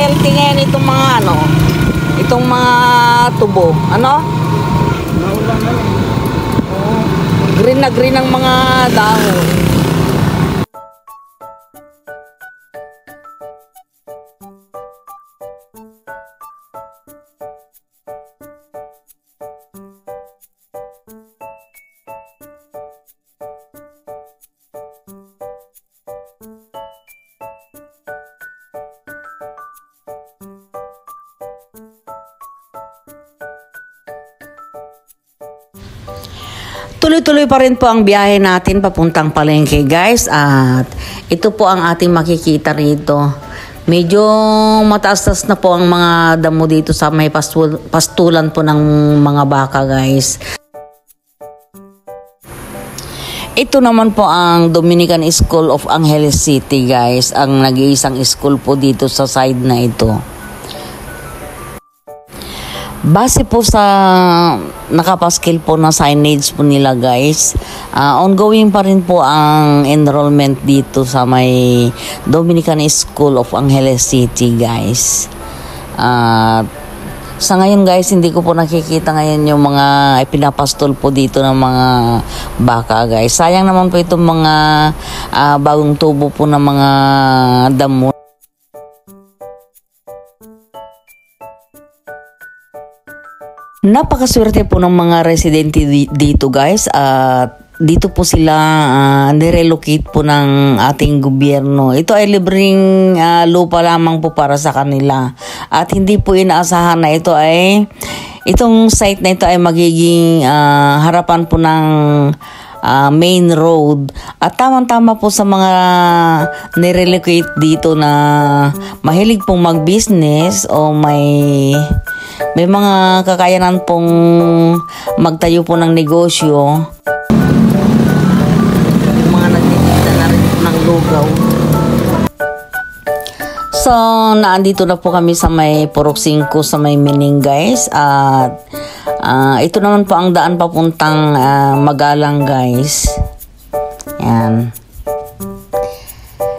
healthy ngayon itong mga ano, itong mga tubo. Ano? Naulan na lang. Green na green ang mga dahon. Tuloy-tuloy pa rin po ang biyahe natin papuntang palengke, guys. At ito po ang ating makikita rito. Medyo mataas-tas na po ang mga damo dito sa may pastulan po ng mga baka, guys. Ito naman po ang Dominican School of Angeles City, guys. Ang nag-iisang school po dito sa side na ito. Base po sa nakapaskil po na signage po nila, guys, ongoing pa rin po ang enrollment dito sa may Dominican School of Angeles City, guys. Sa ngayon, guys, hindi ko po nakikita ngayon yung mga pinapastol po dito ng mga baka, guys. Sayang naman po itong mga bagong tubo po ng mga damo. Napakaswerte po ng mga residente dito, guys, at dito po sila nirelocate po ng ating gobyerno. Ito ay libreng lupa lamang po para sa kanila at hindi po inaasahan na itong site na ito ay magiging harapan po ng main road at tamang-tama po sa mga nirelocate dito na mahilig pong mag-business o may mga kakayanan pong magtayo po ng negosyo. Yung mga nagtitinda na rin ng lugaw. So, naandito na po kami sa may Purok 5 sa may Mining, guys. At ito naman po ang daan papuntang Magalang, guys. Yan.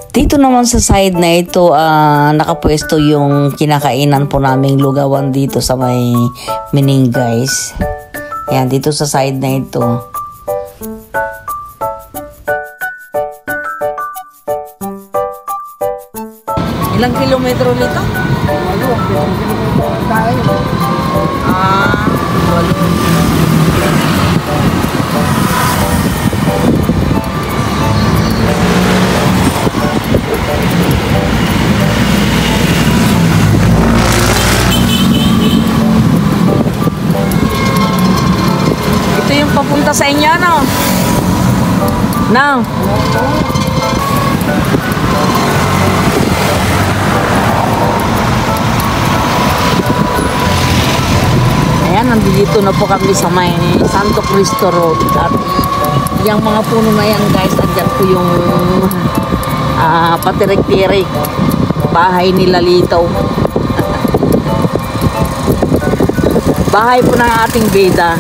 Dito naman sa side na ito, nakapwesto yung kinakainan po naming lugawan dito sa may Mining, guys. Yan, dito sa side na ito. Ilang kilometro nito? 8. Ito yung papunta sa inyo, no? Now. Ayan, nandito na po kami sa may Santo Cristo Road. At yung mga puno na yan, guys, andyan po yung patirik-tirik bahay nila Litaw. Bahay po ng ating bida.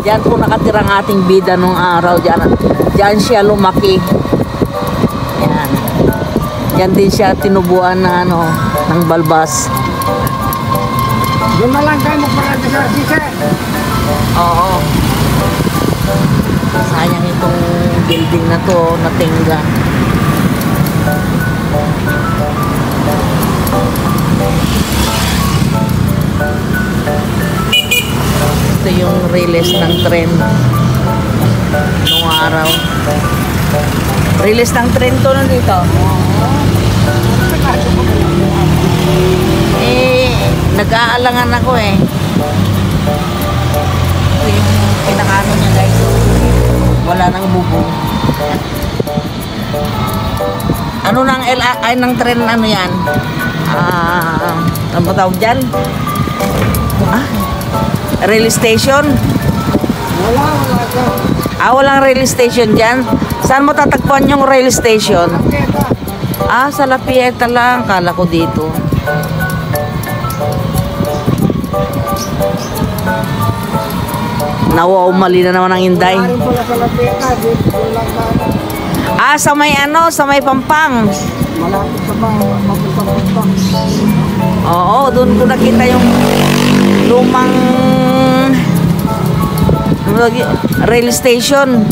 Diyan po nakatirang ating bida nung araw. Diyan siya lumaki. Yan. Diyan din siya tinubuan na ng balbas. Doon na lang kayo magparada sa sisa. Oo. Sayang itong building na to, natingga. Ito yung release ng tren nung araw. Release ng tren to nandito. Nag-aalangan ako eh. Ito yung pinakano niya, guys. Wala nang bubong. Ano nang ay ng tren, ano yan? Ano ba tawag dyan? Rail station? Wala. Walang rail station dyan? Saan mo tatagpuan yung rail station? Sa La Pieta lang. Kala ko dito. Mali na naman ang Inday. Sa may sa may Pampang. Malapit sa ba, mapunta-punta. Oo, doon ko nakita yung lumang rail station.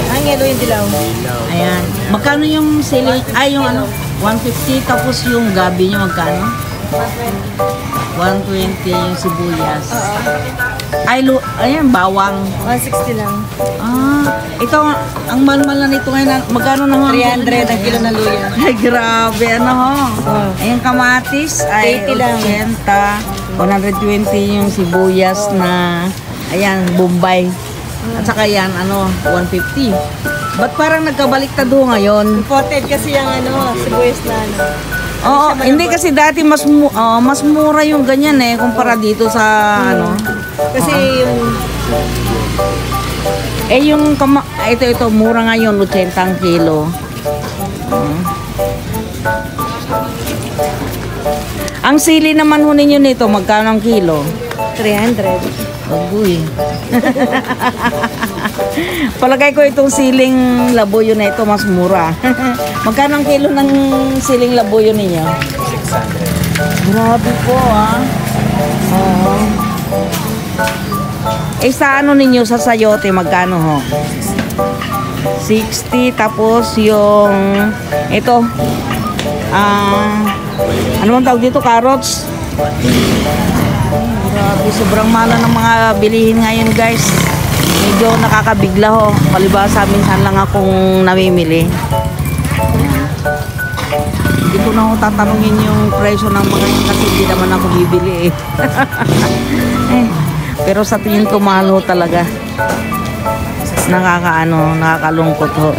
Ang yelo yung dilaw. Ayan. Magkano yung sili? Ay, yung ano? 150. Tapos yung gabi nyo magkano? 120 yung sibuyas. Ay, ayan, bawang. 160 lang. Ah, ito, ang mahal-mahal na nito ngayon. Magkano na ho? 300 ang kilo na luya. Ay, grabe, ano ho? Ayan, kamatis, ay 80 lang. 80. 120 yung sibuyas na, ayan, Bombay. At saka yan, ano, 150. Ba't parang nagkabaliktad ho ngayon? Imported kasi yung ano, sibuyas na ano. Oo, hindi kasi dati mas mura yung ganyan eh kumpara dito sa ano. Kasi yung Yung ito mura ngayon 80 ang kilo. Ang sili naman ho ninyo nito magkano ang kilo? 300. Agoy. Palagay ko itong siling labuyo na ito mas mura. Magkano ang kilo ng siling labuyo ninyo? 600. Grabe po ah. Oo. Sa ano ninyo sa sayote magkano ho? 60 tapos yung ito ano bang tawag dito? Carrots? Grabe, sobrang mahal ng mga bilihin ngayon guys. Medyo nakakabigla ho. Palibasa minsan lang akong namimili. Hindi ko na ho tatanungin yung presyo ng mga yun kasi hindi naman ako bibili eh. Pero sa tingin ko mahal ho talaga. Nakakalungkot ho.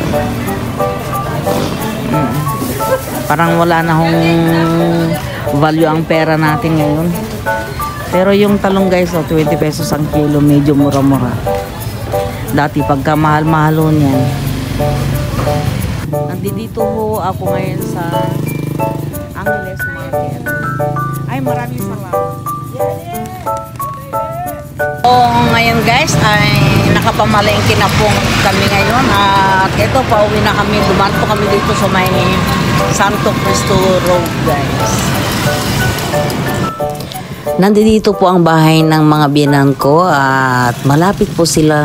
Parang wala na hong value ang pera natin ngayon. Pero yung talong guys, 20 pesos ang kilo, medyo mura-mura. Dati pagka mahal-mahal ho niyan. Nandito ho ako ngayon sa Angeles Market. Ay, maraming salamat. Ngayon guys, ay nakapamalengke na po kami ngayon. At ito, pauwi na kami. Dumaan po kami dito sa may Santo Cristo Road guys. Nandito po ang bahay ng mga biyenan ko at malapit po sila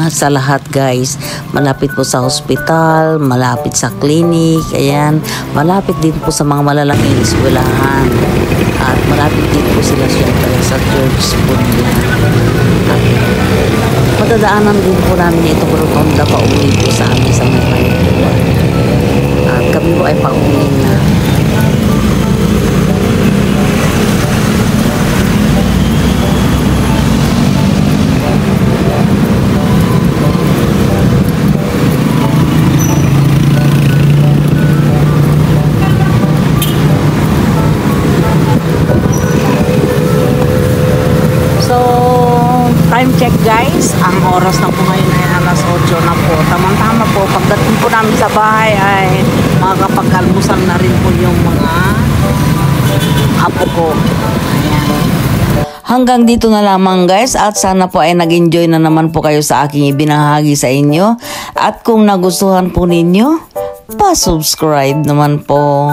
sa lahat guys. Malapit po sa hospital, malapit sa clinic, ayan. Malapit din po sa mga malalaking eskwelahan. At malapit din po sila syempre sa church po nila. At madadaanan din po namin itong rotonda pauwi po sa amin sa mga panituan. At kami po ay pauwi na. Time check guys, ang oras na po ngayon ay alas 8 na po. Tamang-tama po, pagdating po namin sa bahay ay makakapag-almusal na rin po yung mga apo ko. Ayan. Hanggang dito na lamang guys at sana po ay nag-enjoy na naman po kayo sa aking ibinahagi sa inyo. At kung nagustuhan po ninyo, pa-subscribe naman po.